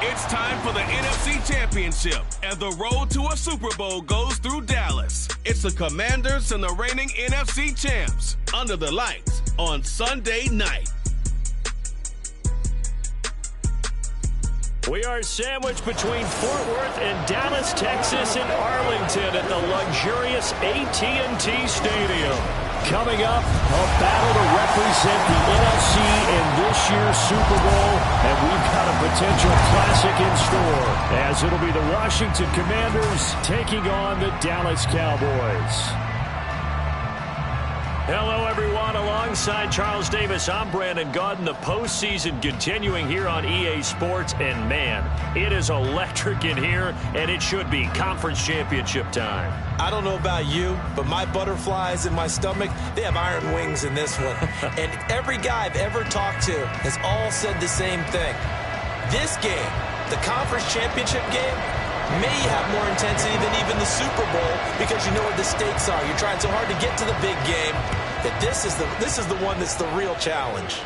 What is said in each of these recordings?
It's time for the NFC Championship, and the road to a Super Bowl goes through Dallas. It's the Commanders and the reigning NFC champs under the lights on Sunday night. We are sandwiched between Fort Worth and Dallas, Texas, and Arlington at the luxurious AT&T Stadium. Coming up, a battle to represent the NFC in this year's Super Bowl, and we've got a potential classic in store, as it'll be the Washington Commanders taking on the Dallas Cowboys. Hello, everyone. Alongside Charles Davis, I'm Brandon Gaudin. The postseason continuing here on EA Sports, and man, it is electric in here, and it should be conference championship time. I don't know about you, but my butterflies in my stomach, they have iron wings in this one. And every guy I've ever talked to has all said the same thing. This game, the conference championship game, may have more intensity than even the Super Bowl because you know what the stakes are. You're trying so hard to get to the big game that this is the one that's the real challenge.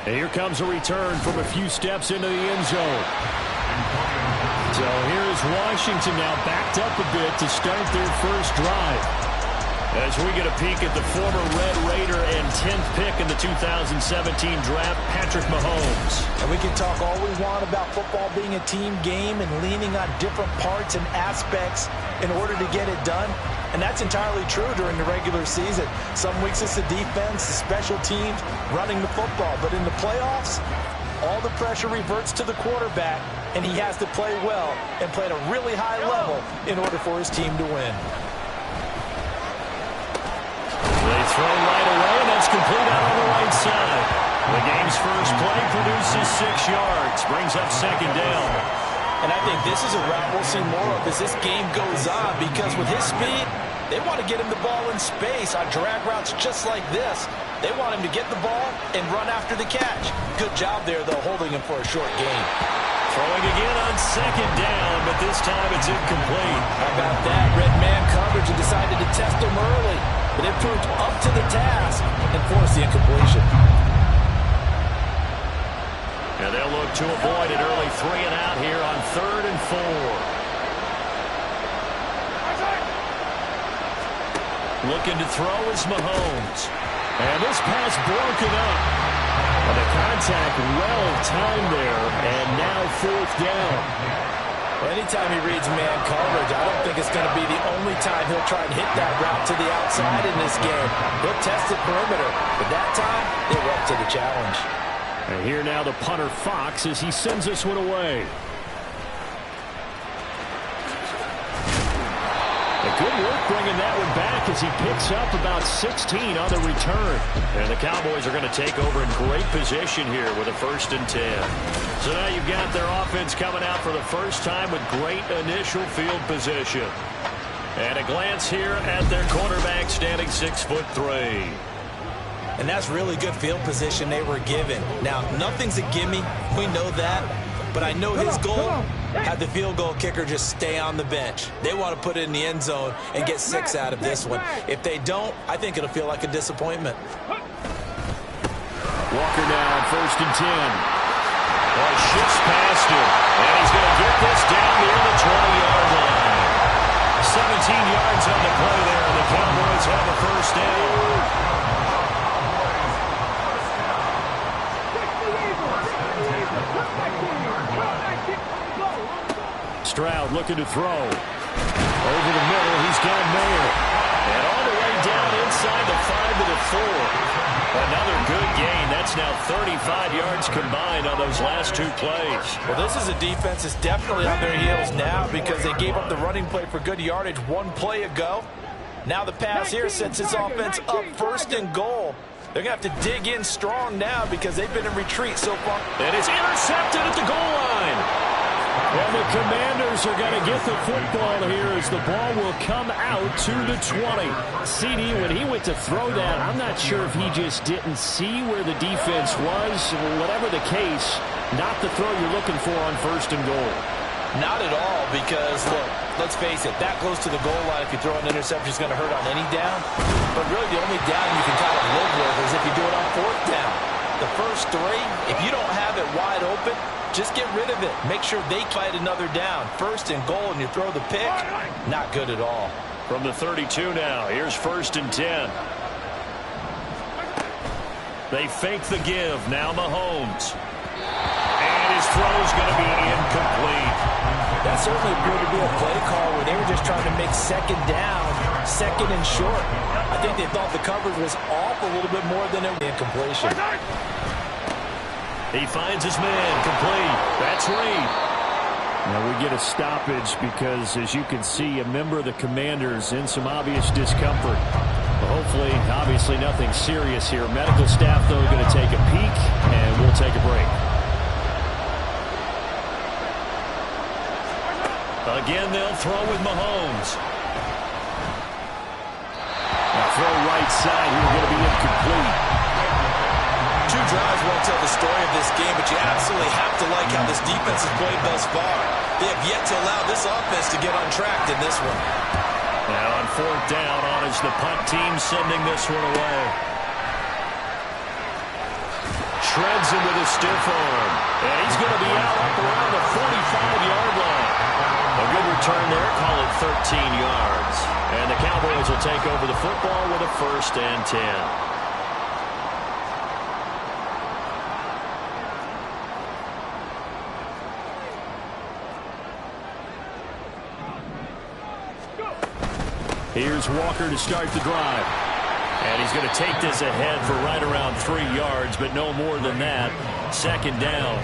And here comes a return from a few steps into the end zone. So here's Washington now backed up a bit to start their first drive. As we get a peek at the former Red Raider and 10th pick in the 2017 draft, Patrick Mahomes. And we can talk all we want about football being a team game and leaning on different parts and aspects in order to get it done. And that's entirely true during the regular season. Some weeks it's the defense, the special teams, running the football. But in the playoffs, all the pressure reverts to the quarterback, and he has to play well and play at a really high level in order for his team to win. They throw right away, and that's complete out on the right side. The game's first play produces 6 yards, brings up second down. And I think this is a route we'll see more of as this game goes on, because with his speed, they want to get him the ball in space on drag routes just like this. They want him to get the ball and run after the catch. Good job there, though, holding him for a short gain. Throwing again on second down, but this time it's incomplete. How about that? Red man coverage and decided to test him early. But it proved up to the task and forced the incompletion. And they'll look to avoid an early 3 and out here on 3rd and 4. Looking to throw is Mahomes. And this pass broken up. And the contact well timed there, and now 4th down. Well, anytime he reads man coverage, I don't think it's going to be the only time he'll try and hit that route to the outside in this game. He'll test the perimeter, but that time, they were up to the challenge. And here now the punter Fox as he sends this one away. Good work bringing that one back as he picks up about 16 on the return. And the Cowboys are going to take over in great position here with a 1st and 10. So now you've got their offense coming out for the first time with great initial field position. And a glance here at their quarterback standing 6'3". And that's really good field position they were given. Now, nothing's a gimme. We know that. But I know his goal had the field goal kicker just stay on the bench. They want to put it in the end zone and get 6 out of this one. If they don't, I think it'll feel like a disappointment. Walker now on 1st and 10. Well, he shifts past him, and he's going to get this down near the 20-yard line. 17 yards on the play there, and the Cowboys have a 1st down. Stroud looking to throw. Over the middle, he's got Mayer. And all the way down inside the 5 to the 4. Another good gain. That's now 35 yards combined on those last 2 plays. Well, this is a defense that's definitely on their heels now because they gave up the running play for good yardage 1 play ago. Now the pass here sets his offense up 1st and goal. They're going to have to dig in strong now because they've been in retreat so far. And it's intercepted at the goal line. And the Commanders are going to get the football here as the ball will come out to the 20. CD, when he went to throw that, I'm not sure if he just didn't see where the defense was. Whatever the case, not the throw you're looking for on 1st and goal. Not at all, because, look, let's face it, that goes to the goal line. If you throw an interception, it's going to hurt on any down. But really, the only down you can kind of live with is if you do it on 4th down. The first 3, if you don't have it wide open, Just get rid of it. Make sure they fight another down. First and goal, and you throw the pick. Not good at all. From the 32 now, here's 1st and 10. They fake the give. Now Mahomes. And his throw's going to be incomplete. That certainly appeared to be a play call where they were just trying to make second down, second and short. I think they thought the coverage was off a little bit more than an incompletion. He finds his man complete. That's Reed. Now we get a stoppage because, as you can see, a member of the Commanders in some obvious discomfort. But hopefully, obviously nothing serious here. Medical staff, though, going to take a peek, and we'll take a break. Again, they'll throw with Mahomes. Throw right side here, going to be incomplete. 2 drives won't tell the story of this game, but you absolutely have to like how this defense has played thus far. They have yet to allow this offense to get on track in this one. Now on 4th down, on is the punt team sending this one away. Shreds him with a stiff arm. And he's going to be out up around the 45-yard line. A good return there, call it 13 yards. And the Cowboys will take over the football with a 1st and 10. Here's Walker to start the drive. And he's going to take this ahead for right around 3 yards, but no more than that. 2nd down.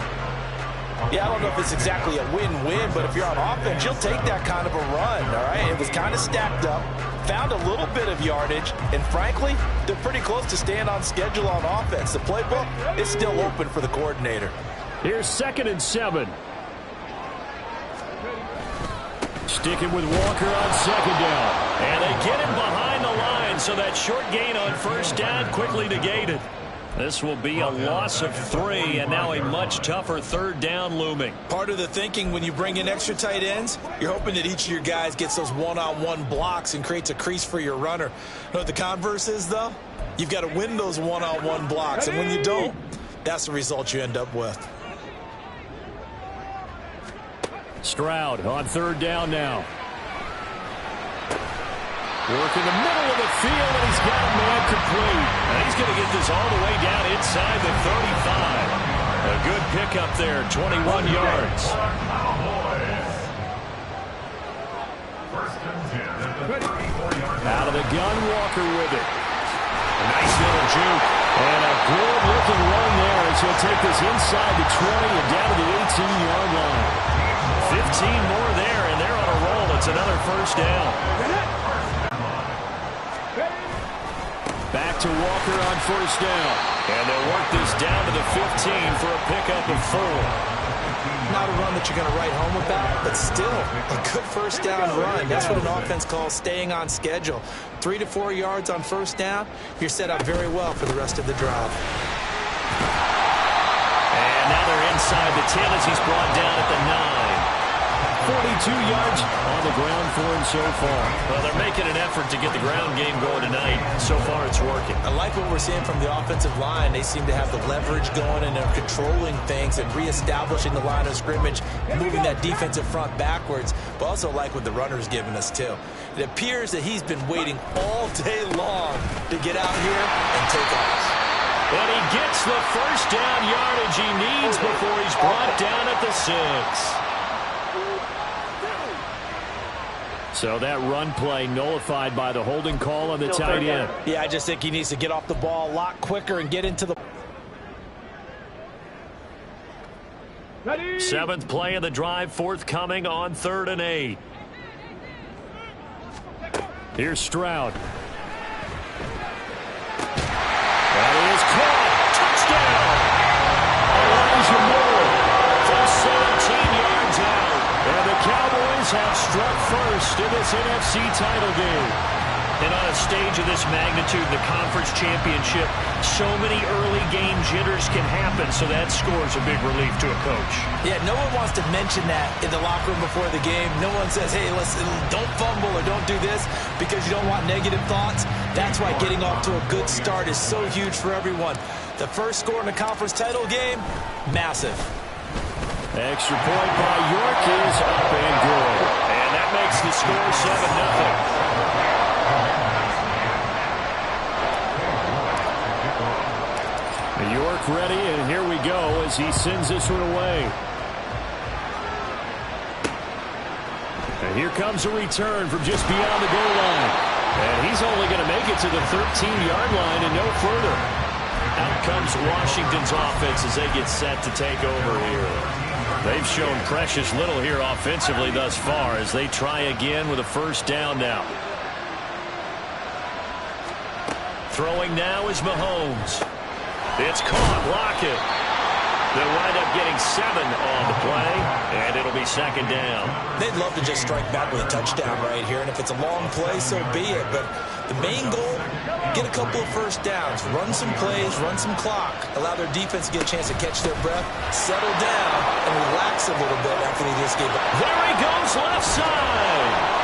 Yeah, I don't know if it's exactly a win-win, but if you're on offense, you'll take that kind of a run, all right? It was kind of stacked up, found a little bit of yardage, and frankly, they're pretty close to staying on schedule on offense. The playbook is still open for the coordinator. Here's 2nd and 7. Sticking with Walker on 2nd down. And they get him behind the line, so that short gain on 1st down quickly negated. This will be a loss of 3, and now a much tougher 3rd down looming. Part of the thinking when you bring in extra tight ends, you're hoping that each of your guys gets those one-on-one blocks and creates a crease for your runner. You know what the converse is, though? You've got to win those one-on-one blocks, and when you don't, that's the result you end up with. Stroud on 3rd down now. Work in the middle of the field, and he's got a man complete. And he's going to get this all the way down inside the 35. A good pickup there, 21 yards. Out of the gun, Walker with it. A nice little juke. And a good-looking run there as he'll take this inside the 20 and down to the 18-yard line. 15 more there, and they're on a roll. It's another 1st down. Back to Walker on 1st down. And they'll work this down to the 15 for a pickup of 4. Not a run that you're going to write home about, but still a good 1st down run. That's what an offense calls staying on schedule. 3 to 4 yards on 1st down, you're set up very well for the rest of the drive. And now they're inside the 10 as he's brought down at the 9. 42 yards on the ground for him so far. Well, they're making an effort to get the ground game going tonight. So far, it's working. I like what we're seeing from the offensive line. They seem to have the leverage going, and they're controlling things and reestablishing the line of scrimmage, moving that defensive front backwards, but also like what the runner's giving us, too. It appears that he's been waiting all day long to get out here and take off. And he gets the 1st down yardage he needs before he's brought down at the 6. So that run play nullified by the holding call on the tight end. Yeah, I just think he needs to get off the ball a lot quicker and get into the... 7th play of the drive, forthcoming on 3rd and 8. Here's Stroud. That is caught. Touchdown. Elijah Moore from 17 yards out. And the Cowboys have struck first in this NFC title game. And on a stage of this magnitude, the conference championship, so many early game jitters can happen, so that scores a big relief to a coach. Yeah, no one wants to mention that in the locker room before the game. No one says, hey, listen, don't fumble or don't do this because you don't want negative thoughts. That's why getting off to a good start is so huge for everyone. The first score in the conference title game, massive. Extra point by York is up and good. And that makes the score 7-0. York ready, and here we go as he sends this one away. And here comes a return from just beyond the goal line. And he's only going to make it to the 13-yard line and no further. Out comes Washington's offense as they get set to take over here. They've shown precious little here offensively thus far as they try again with a first down now. Throwing now is Mahomes. It's caught. Lockett. They'll wind up getting 7 on the play, and it'll be second down. They'd love to just strike back with a touchdown right here, and if it's a long play, so be it. But the main goal, get a couple of first downs, run some plays, run some clock, allow their defense to get a chance to catch their breath, settle down, and relax a little bit after they just gave up. There he goes, left side.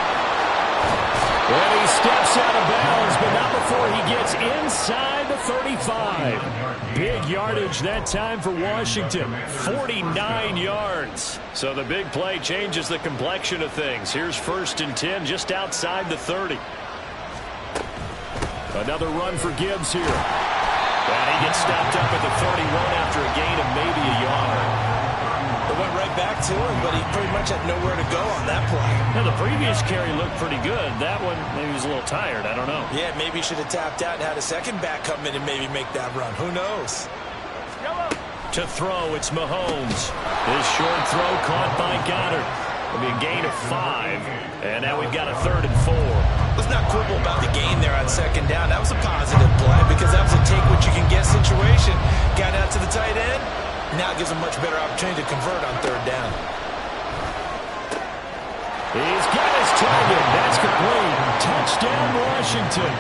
And he steps out of bounds, but not before he gets inside the 35. Big yardage that time for Washington, 49 yards. So the big play changes the complexion of things. Here's 1st and 10 just outside the 30. Another run for Gibbs here. And he gets stopped up at the 31 after a gain of maybe a yard. They went right back to him, but he pretty much had nowhere to go on that play. Now, the previous carry looked pretty good. That one, maybe he was a little tired. I don't know. Yeah, maybe he should have tapped out and had a second back come in and maybe make that run. Who knows? To throw, it's Mahomes. This short throw caught by Goddard. It'll be a gain of 5. And now we've got a 3rd and 4. Let's not quibble about the gain there on second down. That was a positive play because that was a take-what-you-can-get situation. Got out to the tight end. Now it gives a much better opportunity to convert on 3rd down. He's got his target. That's complete. Touchdown, Washington.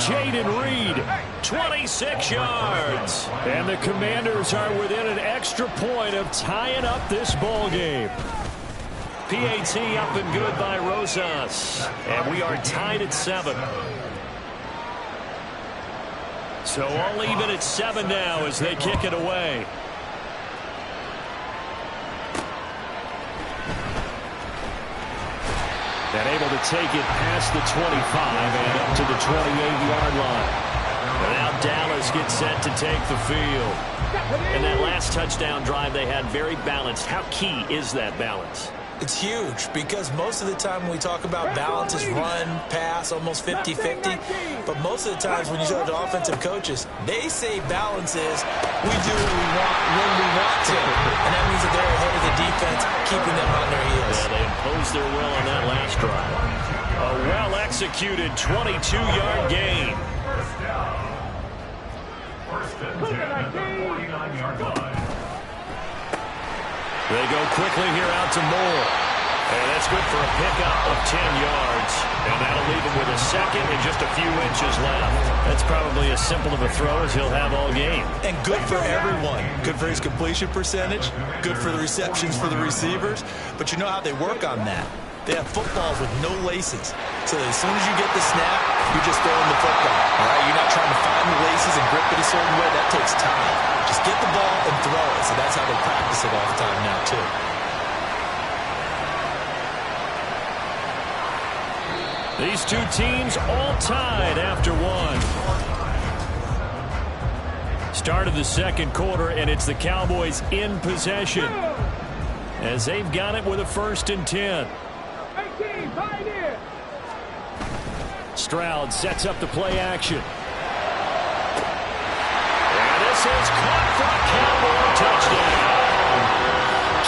Jaden Reed, 26 yards. And the Commanders are within an extra point of tying up this ball game. PAT up and good by Rosas. And we are tied at 7. So all even at 7 now as they kick it away. And able to take it past the 25 and up to the 28-yard line. And now Dallas gets set to take the field. And that last touchdown drive they had very balanced. How key is that balance? It's huge because most of the time when we talk about balance is run, pass, almost 50-50. But most of the times when you talk to offensive coaches, they say balance is we do what we want when we want to. And that means that they're ahead of the defense, keeping them on their heels. Yeah, they imposed their will on that last drive. A well-executed 22-yard gain. First and 10 at the 49-yard line. They go quickly here out to Moore. And that's good for a pickup of 10 yards. And that'll leave him with a second and just a few inches left. That's probably as simple of a throw as he'll have all game. And good for everyone. Good for his completion percentage. Good for the receptions for the receivers. But you know how they work on that. They have footballs with no laces. So that as soon as you get the snap, you're just throwing the football. All right? You're not trying to find the laces and grip it a certain way. That takes time. Just get the ball and throw it. So that's how they practice it all the time now, too. These two teams all tied after one. Start of the second quarter, and it's the Cowboys in possession as they've got it with a 1st and 10. Stroud sets up the play action. And this is caught for a Cowboy touchdown.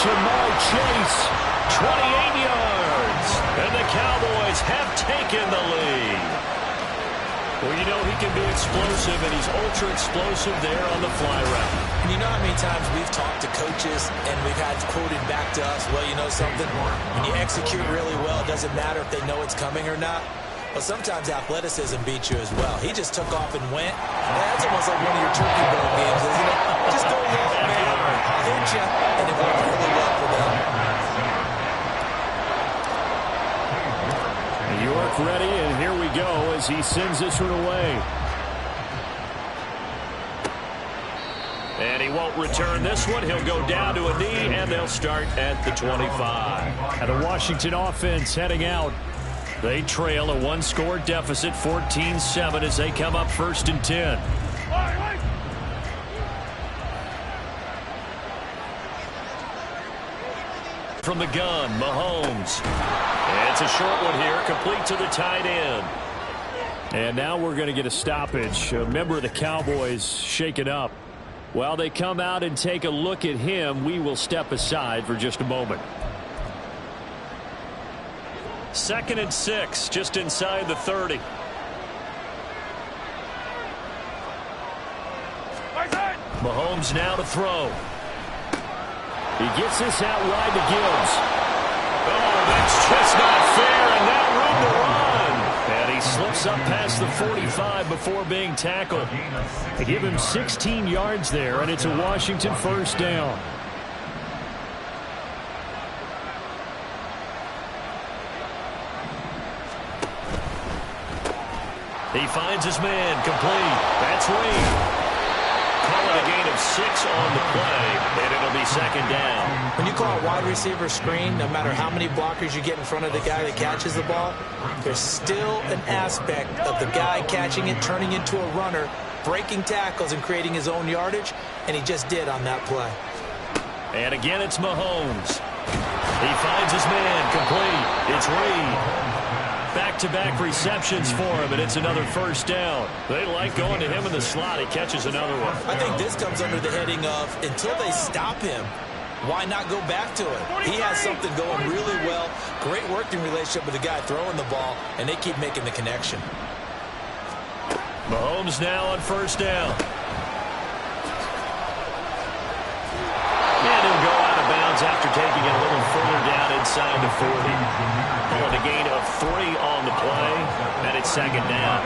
Jamar Chase, 28 yards. And the Cowboys have taken the lead. Well, you know he can be explosive, and he's ultra-explosive there on the fly route. And you know how many times we've talked to coaches and we've had quoted back to us, well, you know something? When you execute really well, it doesn't matter if they know it's coming or not. But sometimes athleticism beats you as well. He just took off and went. That's almost like one of your turkey bowl games, isn't it? Just go low, man. I'll hit you. And it worked really well for them. York ready, and here we go as he sends this one away. And he He won't return this one. He'll go down to a knee, and they'll start at the 25. And the Washington offense heading out. They trail a one-score deficit, 14-7, as they come up 1st and 10. From the gun, Mahomes. It's a short one here, complete to the tight end. And now we're going to get a stoppage. A member of the Cowboys shaken up. While they come out and take a look at him, we will step aside for just a moment. 2nd and 6, just inside the 30. Mahomes now to throw. He gets this out wide to Gibbs. Oh, that's just not fair, and now room to run. And he slips up past the 45 before being tackled. They give him 16 yards there, and it's a Washington 1st down. He finds his man, complete. That's Reed. Call it a gain of 6 on the play, and it'll be 2nd down. When you call a wide receiver screen, no matter how many blockers you get in front of the guy that catches the ball, there's still an aspect of the guy catching it, turning into a runner, breaking tackles and creating his own yardage, and he just did on that play. And again, it's Mahomes. He finds his man, complete. It's Reed. Back-to-back receptions for him, and it's another 1st down. They like going to him in the slot. He catches another one. I think this comes under the heading of, until they stop him, why not go back to it? He has something going really well. Great working relationship with the guy throwing the ball, and they keep making the connection. Mahomes now on 1st down. And he'll go out of bounds after taking it a little further down inside the 40. Pulling a gain of 3 on the play, and it's 2nd down.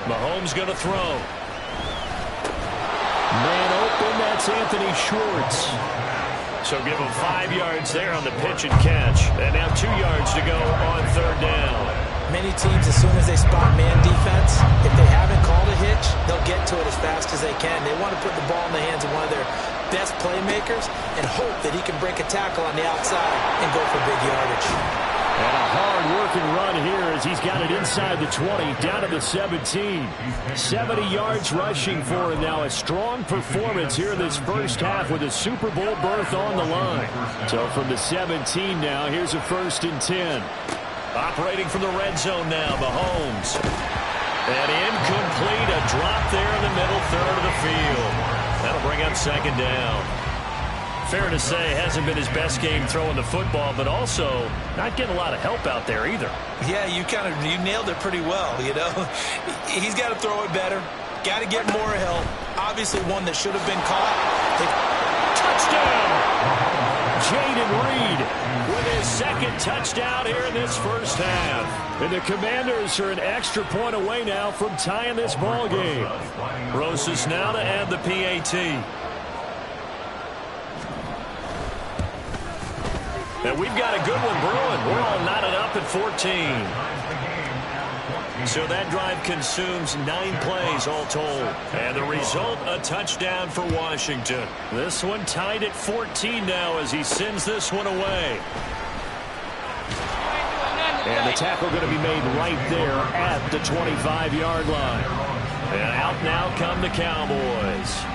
Mahomes going to throw. Man open, that's Anthony Schwartz. So give him 5 yards there on the pitch and catch. And now 2 yards to go on 3rd down. Many teams, as soon as they spot man defense, if they haven't called a hitch, they'll get to it as fast as they can. They want to put the ball in the hands of one of their best playmakers and hope that he can break a tackle on the outside and go for big yardage. And a hard-working run here as he's got it inside the 20, down to the 17. 70 yards rushing for him now. A strong performance here this 1st half with a Super Bowl berth on the line. So from the 17 now, here's a 1st and 10. Operating from the red zone now, Mahomes. And incomplete, a drop there in the middle 3rd of the field. That'll bring up 2nd down. Fair to say, hasn't been his best game throwing the football, but also not getting a lot of help out there either. Yeah, you nailed it pretty well, you know. He's got to throw it better. Got to get more help. Obviously one that should have been caught. Touchdown! Jaden Reed with his 2nd touchdown here in this 1st half. And the Commanders are an extra point away now from tying this ball game. Rosas now to add the PAT. And we've got a good one brewing. We're all knotted up at 14. So that drive consumes 9 plays all told. And the result, a touchdown for Washington. This one tied at 14 now as he sends this one away. And the tackle going to be made right there at the 25-yard line. And out now come the Cowboys.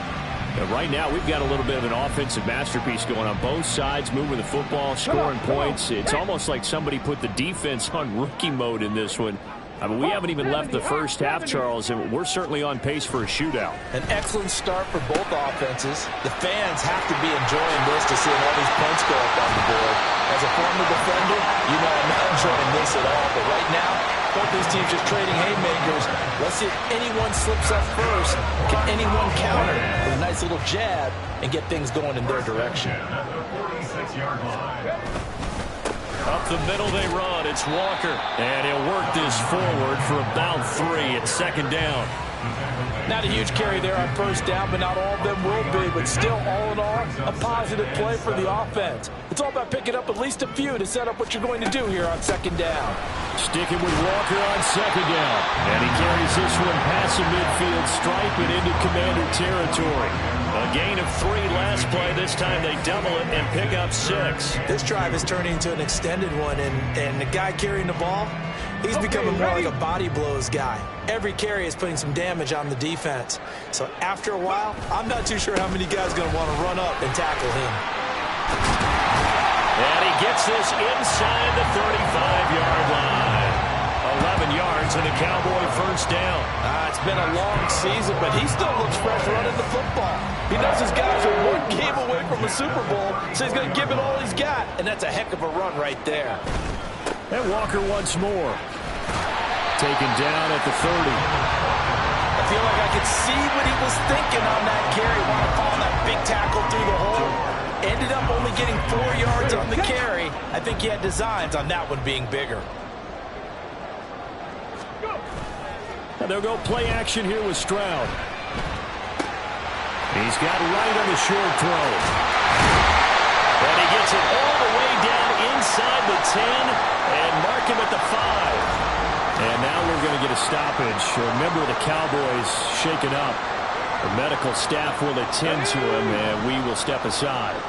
And right now, we've got a little bit of an offensive masterpiece going on both sides, moving the football, scoring points. It's almost like somebody put the defense on rookie mode in this one. I mean, we haven't even left the 1st half, Charles, and we're certainly on pace for a shootout. An excellent start for both offenses. The fans have to be enjoying this to see all these points go up on the board. As a former defender, you know I'm not enjoying this at all. But right now, both these teams just trading haymakers. Let's see if anyone slips up first. Can anyone counter with a nice little jab and get things going in their direction? Up the middle they run. It's Walker. And he'll work this forward for about 3 at 2nd down. Not a huge carry there on first down, but not all of them will be. But still, all in all, a positive play for the offense. It's all about picking up at least a few to set up what you're going to do here on second down. Sticking with Walker on second down. And he carries this one past the midfield stripe and into Commander territory. A gain of 3 last play. This time they double it and pick up 6. This drive is turning into an extended one, and the guy carrying the ball, he's becoming more like a body blows guy. Every carry is putting some damage on the defense. So after a while, I'm not too sure how many guys are going to want to run up and tackle him. And he gets this inside the 35-yard line. 11 yards and a Cowboy first down. It's been a long season, but he still looks fresh running the football. He knows his guys are one game away from a Super Bowl, so he's going to give it all he's got, and that's a heck of a run right there. And Walker once more. Taken down at the 30. I feel like I could see what he was thinking on that carry. Want to call that big tackle through the hole. Ended up only getting 4 yards on the carry. I think he had designs on that one being bigger. And they'll go play action here with Stroud. He's got right on the short throw. And he gets it all the way down inside the 10 and mark him at the 5. And now we're going to get a stoppage. Remember, the Cowboys shaken up. The medical staff will attend to him, and we will step aside.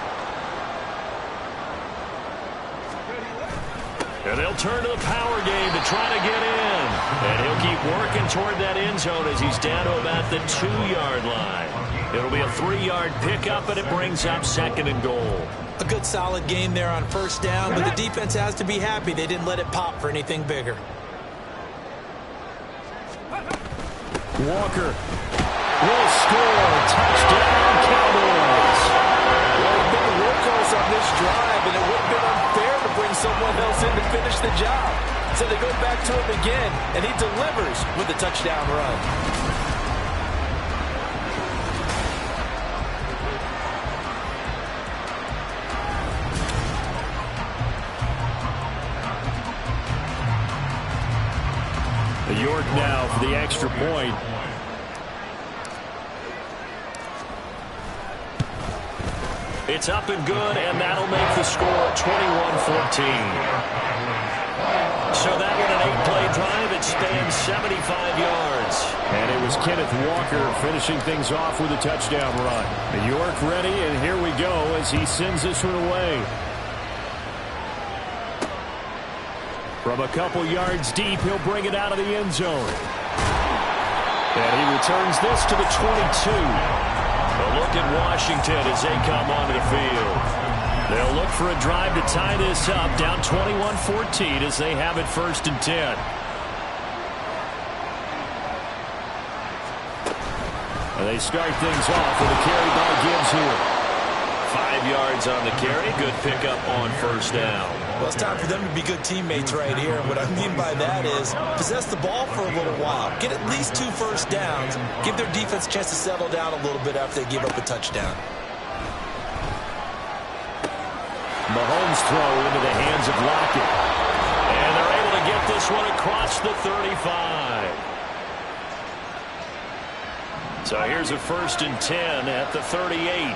And they'll turn to the power game to try to get in. And he'll keep working toward that end zone as he's down to about the 2-yard line. It'll be a 3-yard pickup, and it brings up 2nd and goal. A good solid game there on first down, but the defense has to be happy they didn't let it pop for anything bigger. Walker will score. Touchdown, Cowboys. Well, he's been a workhorse on this drive, and it would have been unfair to bring someone else in to finish the job. So they go back to him again, and he delivers with a touchdown run. York now for the extra point. It's up and good, and that'll make the score 21-14. So that one an 8-play drive. It spans 75 yards. And it was Kenneth Walker finishing things off with a touchdown run. York ready, and here we go as he sends this one away. From a couple yards deep, he'll bring it out of the end zone. And he returns this to the 22. A look at Washington as they come onto the field. They'll look for a drive to tie this up, down 21-14 as they have it 1st and 10. And they start things off with a carry by Gibbs here. 5 yards on the carry. Good pickup on first down. Well, it's time for them to be good teammates right here. And what I mean by that is possess the ball for a little while. Get at least 2 first downs. Give their defense a chance to settle down a little bit after they give up a touchdown. Mahomes throw into the hands of Lockett. And they're able to get this one across the 35. So here's a 1st and 10 at the 38.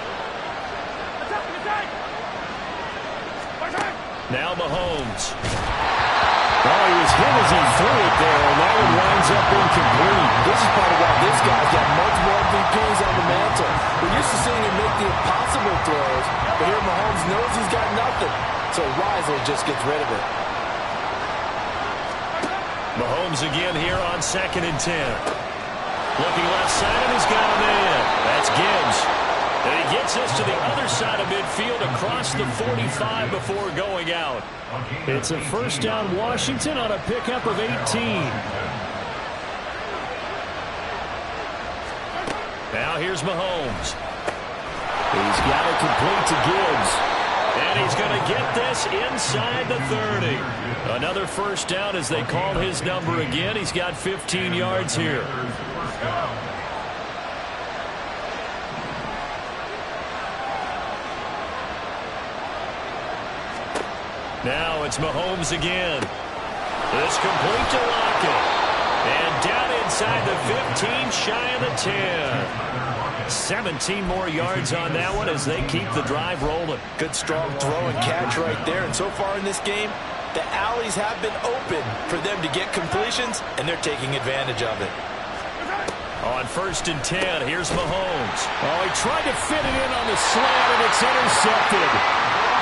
Now Mahomes. Oh, he was hit as he threw it there, and that one winds up incomplete. This is part of why this guy's got multiple MVPs on the mantle. We're used to seeing him make the impossible throws, but here Mahomes knows he's got nothing, so wisely just gets rid of it. Mahomes again here on 2nd and 10. Looking left side, and he's got him in. That's Gibbs. And he gets this to the other side of midfield across the 45 before going out. It's a 1st down Washington on a pickup of 18. Now here's Mahomes. He's got it complete to Gibbs. And he's going to get this inside the 30. Another 1st down as they call his number again. He's got 15 yards here. Now it's Mahomes again. This complete to Lockett. And down inside the 15, shy of the 10. 17 more yards on that one as they keep the drive rolling. Good strong throw and catch right there. And so far in this game, the alleys have been open for them to get completions, and they're taking advantage of it. On 1st and 10, here's Mahomes. Oh, he tried to fit it in on the slant, and it's intercepted.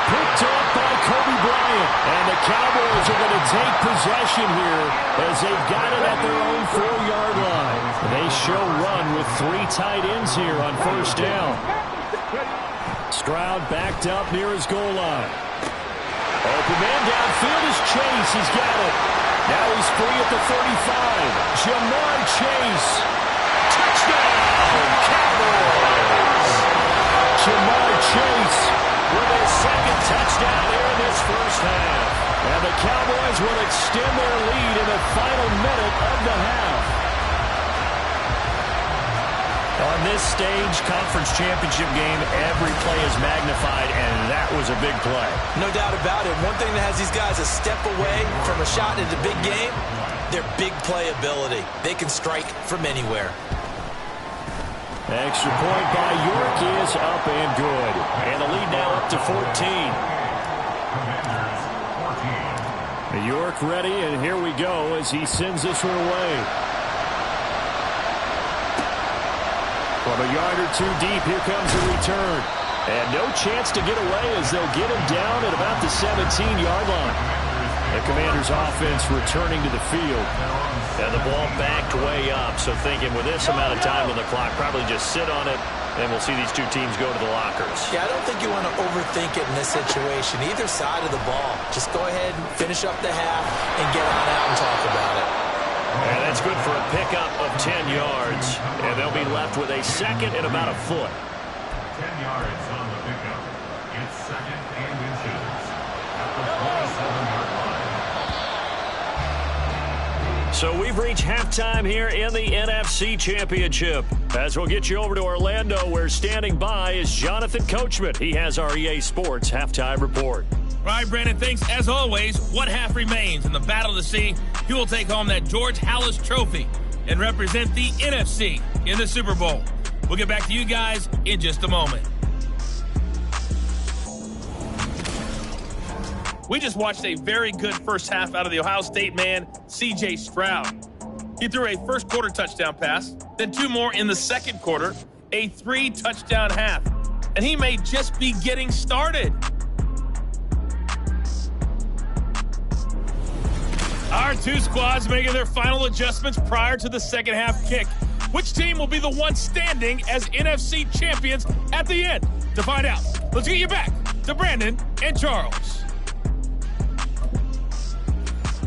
Picked up by Kobe Bryant. And the Cowboys are going to take possession here as they've got it at their own 4-yard line. They show run with 3 tight ends here on 1st down. Stroud backed up near his goal line. Open man downfield is Chase. He's got it. Now he's free at the 35. Jamar Chase. Touchdown, Cowboys! Jamar Chase with his 2nd touchdown here in this first half. And the Cowboys will extend their lead in the final minute of the half. On this stage, conference championship game, every play is magnified, and that was a big play. No doubt about it. One thing that has these guys a step away from a shot into big game, their big play ability. They can strike from anywhere. Extra point by York is up and good. And the lead now up to 14. York ready, and here we go as he sends this one away. From a yard or 2 deep, here comes a return. And no chance to get away as they'll get him down at about the 17-yard line. The Commanders' offense returning to the field. And the ball backed way up, so thinking with this amount of time on the clock, probably just sit on it, and we'll see these 2 teams go to the lockers. Yeah, I don't think you want to overthink it in this situation. Either side of the ball. Just go ahead and finish up the half and get on out and talk about it. And that's good for a pickup of 10 yards. And they'll be left with a 2nd and about a foot. 10 yards on the pickup. It's 2nd and inches at the 27-yard line. So we've reached halftime here in the NFC Championship. As we'll get you over to Orlando, where standing by is Jonathan Coachman. He has our EA Sports halftime report. All right, Brandon, thanks. As always, one half remains in the Battle of the Sea. He will take home that George Halas Trophy and represent the NFC in the Super Bowl. We'll get back to you guys in just a moment. We just watched a very good first half out of the Ohio State man, C.J. Stroud. He threw a first quarter touchdown pass, then 2 more in the second quarter, a 3-touchdown half. And he may just be getting started. Our 2 squads making their final adjustments prior to the second half kick. Which team will be the one standing as NFC champions at the end? To find out, let's get you back to Brandon and Charles.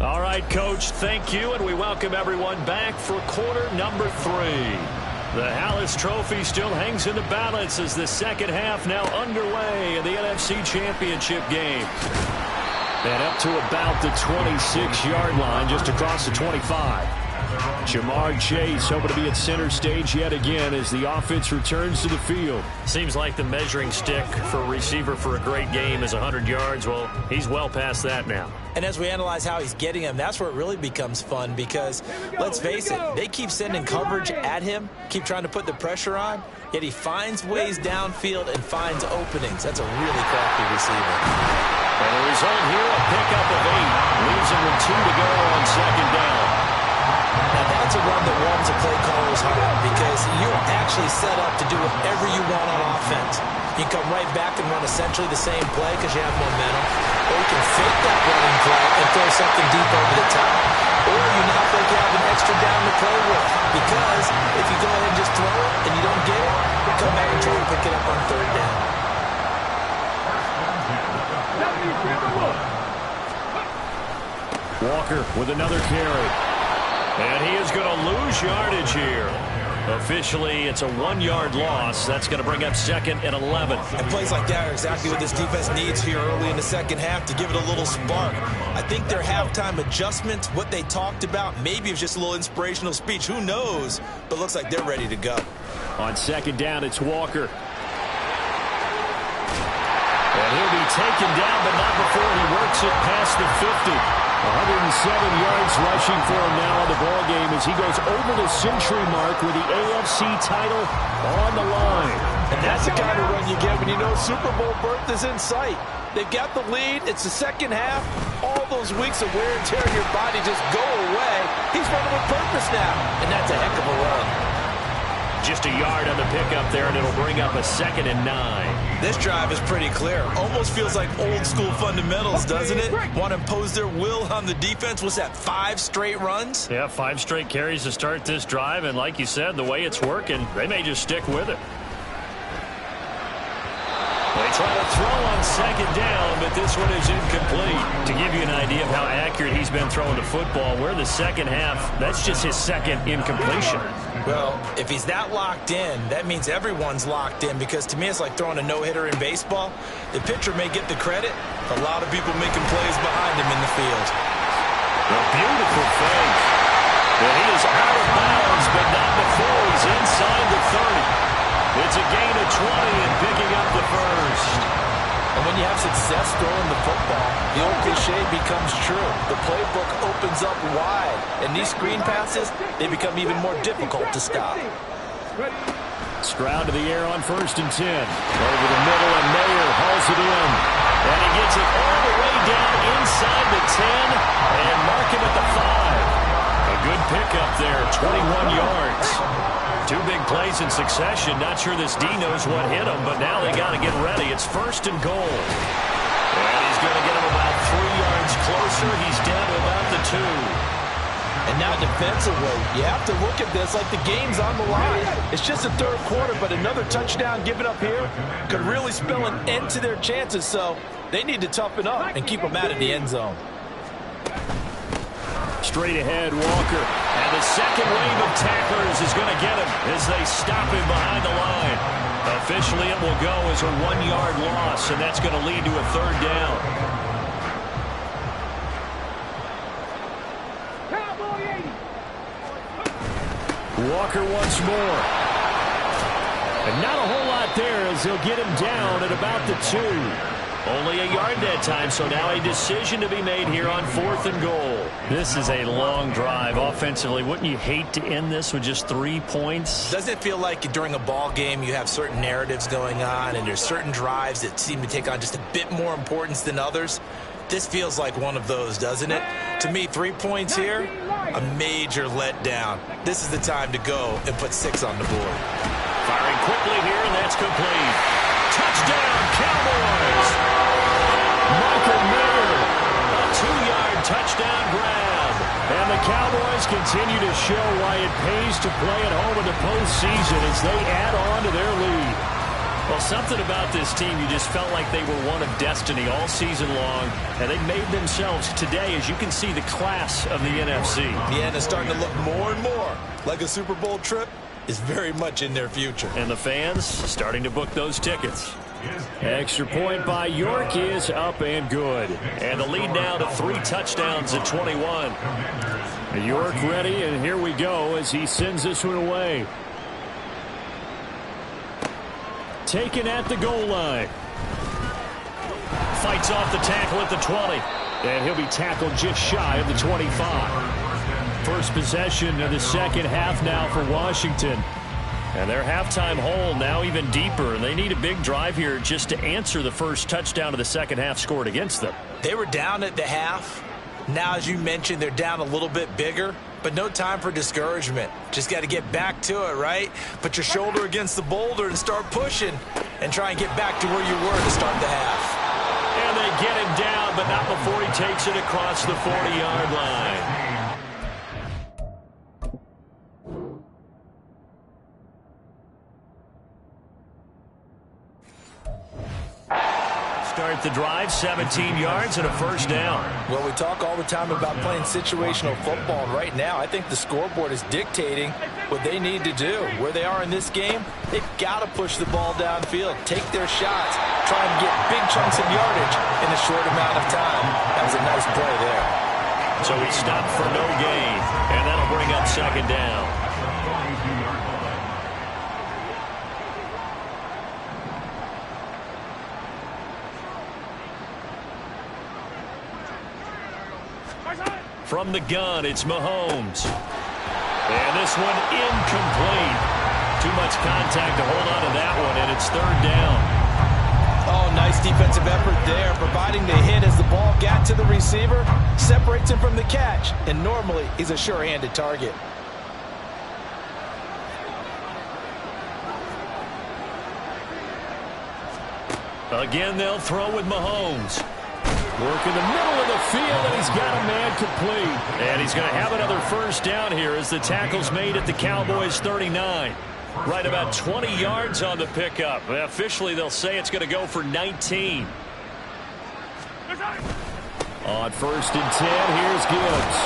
All right, Coach, thank you, and we welcome everyone back for quarter number 3. The Halas Trophy still hangs in the balance as the second half now underway in the NFC Championship game. And up to about the 26-yard line, just across the 25. Jamar Chase hoping to be at center stage yet again as the offense returns to the field. Seems like the measuring stick for a receiver for a great game is 100 yards. Well, he's well past that now. And as we analyze how he's getting them, that's where it really becomes fun because, let's face it, they keep sending coverage at him, keep trying to put the pressure on, yet he finds ways downfield and finds openings. That's a really crafty receiver. And the result here, a pickup of 8. Leaves him with 2 to go on second down. Now that's a run that warms a play caller's heart because you're actually set up to do whatever you want on offense. You come right back and run essentially the same play because you have momentum, or you can fake that running play and throw something deep over the top, or you now think you have an extra down to play with because if you go ahead and just throw it and you don't get it, come back and try to pick it up on third down. Walker with another carry. And he is going to lose yardage here. Officially, it's a 1-yard loss. That's going to bring up 2nd and 11. And plays like that are exactly what this defense needs here early in the second half to give it a little spark. I think their halftime adjustments, what they talked about, maybe it was just a little inspirational speech. Who knows? But looks like they're ready to go. On second down, it's Walker. And he'll be taken down, but not before he works it past the 50. 107 yards rushing for him now on the ball game as he goes over the century mark with the AFC title on the line. And that's the kind of run you get when you know Super Bowl berth is in sight. They've got the lead. It's the second half. All those weeks of wear and tear in your body just go away. He's running with purpose now, and that's a heck of a run. Just a yard on the pickup there, and it'll bring up a 2nd and 9. This drive is pretty clear. Almost feels like old school fundamentals, doesn't it? Want to impose their will on the defense. What's that, 5 straight runs? Yeah, 5 straight carries to start this drive, and like you said, the way it's working, they may just stick with it. They try to throw on 2nd down, but this one is incomplete. To give you an idea of how accurate he's been throwing the football, we're in the second half. That's just his 2nd incompletion. Well, if he's that locked in, that means everyone's locked in, because to me it's like throwing a no-hitter in baseball. The pitcher may get the credit. A lot of people making plays behind him in the field. A beautiful fake. And he is out of bounds, but not before he's inside the 30. It's a gain of 20 and picking up the first. And when you have success throwing the football, the old cliche becomes true. The playbook opens up wide, and these screen passes, they become even more difficult to stop. Stroud to the air on 1st and 10. Over the middle, and Mayer hauls it in. And he gets it all the way down inside the 10, and mark him at the 5. A good pickup there, 21 yards. 2 big plays in succession. Not sure this D knows what hit him, but now they got to get ready. It's 1st and goal. And he's going to get him about 3 yards closer. He's down to about the 2. And now defensively, you have to look at this like the game's on the line. It's just the 3rd quarter, but another touchdown given up here could really spell an end to their chances. So they need to toughen up and keep them out of the end zone. Straight ahead, Walker. And the second wave of tacklers is going to get him as they stop him behind the line. Officially, it will go as a 1-yard loss, and that's going to lead to a 3rd down. Walker once more. And not a whole lot there as he'll get him down at about the 2. Only a yard that time, so now a decision to be made here on 4th and goal. This is a long drive offensively. Wouldn't you hate to end this with just 3 points? Doesn't it feel like during a ball game you have certain narratives going on and there's certain drives that seem to take on just a bit more importance than others? This feels like one of those, doesn't it? To me, 3 points here, a major letdown. This is the time to go and put 6 on the board. Firing quickly here, and that's complete. Touchdown, Cowboys! Michael Mayer, a 2-yard touchdown grab. And the Cowboys continue to show why it pays to play at home in the postseason as they add on to their lead. Well, something about this team, you just felt like they were one of destiny all season long, and they made themselves today, as you can see, the class of the NFC. Yeah, and it's starting to look more and more like a Super Bowl trip is very much in their future. And the fans starting to book those tickets. Extra point by York is up and good. And the lead now to 3 touchdowns at 21. York ready, and here we go as he sends this one away. Taken at the goal line. Fights off the tackle at the 20. And he'll be tackled just shy of the 25. First possession of the second half now for Washington. And their halftime hole now even deeper. And they need a big drive here just to answer the first touchdown of the second half scored against them. They were down at the half. Now, as you mentioned, they're down a little bit bigger. But no time for discouragement. Just got to get back to it, right? Put your shoulder against the boulder and start pushing. And try and get back to where you were to start the half. And they get him down, but not before he takes it across the 40-yard line. Start the drive, 17 yards and a first down. Well, we talk all the time about playing situational football, and right now I think the scoreboard is dictating what they need to do. Where they are in this game, they've got to push the ball downfield, take their shots, try and get big chunks of yardage in a short amount of time. That was a nice play there. So he stopped for no gain, and that'll bring up second down. From the gun, it's Mahomes. And this one incomplete. Too much contact to hold on to that one, and it's third down. Oh, nice defensive effort there, providing the hit as the ball got to the receiver, separates him from the catch, and normally he's a sure-handed target. Again, they'll throw with Mahomes. Work in the middle of the field, and he's got a man complete. And he's going to have another first down here as the tackle's made at the Cowboys' 39. Right about 20 yards on the pickup. Officially, they'll say it's going to go for 19. On 1st and 10, here's Gibbs.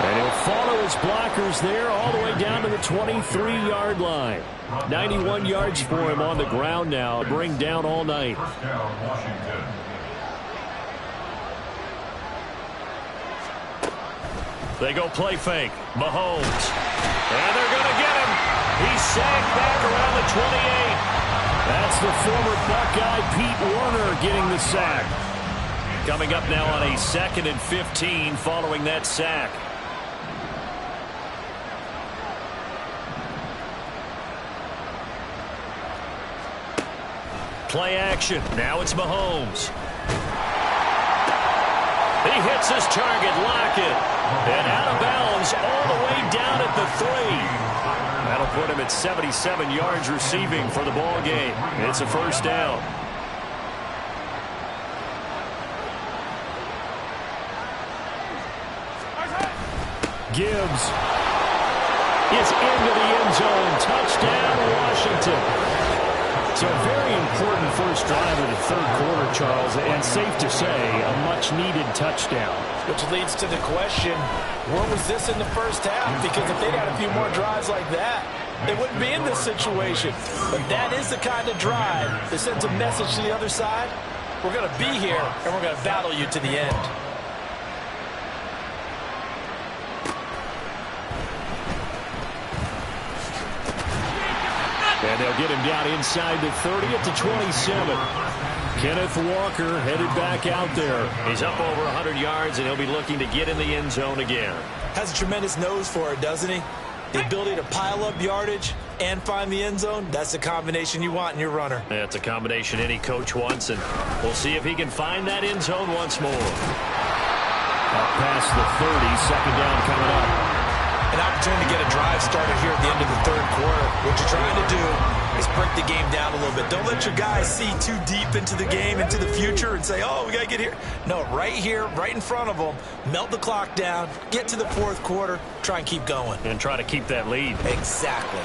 And he'll follow his blockers there all the way down to the 23-yard line. 91 yards for him on the ground now. Bring down all night. First down, Washington. They go play fake. Mahomes. And they're going to get him. He's sagged back around the 28. That's the former Buckeye Pete Warner getting the sack. Coming up now on a 2nd and 15 following that sack. Play action. Now it's Mahomes. He hits his target, Lockett. And out of bounds all the way down at the 3. That'll put him at 77 yards receiving for the ball game. It's a first down. Gibbs is into the end zone. Touchdown, Washington. So a very important first drive of the third quarter, Charles, and safe to say a much-needed touchdown. Which leads to the question, where was this in the first half? Because if they'd had a few more drives like that, they wouldn't be in this situation. But that is the kind of drive that sends a message to the other side. We're going to be here, and we're going to battle you to the end. And they'll get him down inside the 30 at the 27. Kenneth Walker headed back out there. He's up over 100 yards, and he'll be looking to get in the end zone again. Has a tremendous nose for it, doesn't he? The ability to pile up yardage and find the end zone, that's the combination you want in your runner. That's a combination any coach wants, and we'll see if he can find that end zone once more. Up past the 30, second down coming up. An opportunity to get a drive started here at the end of the third quarter. What you're trying to do is break the game down a little bit. Don't let your guys see too deep into the game, into the future, and say, oh, we got to get here. No, right here, right in front of them, melt the clock down, get to the fourth quarter, try and keep going. And try to keep that lead. Exactly.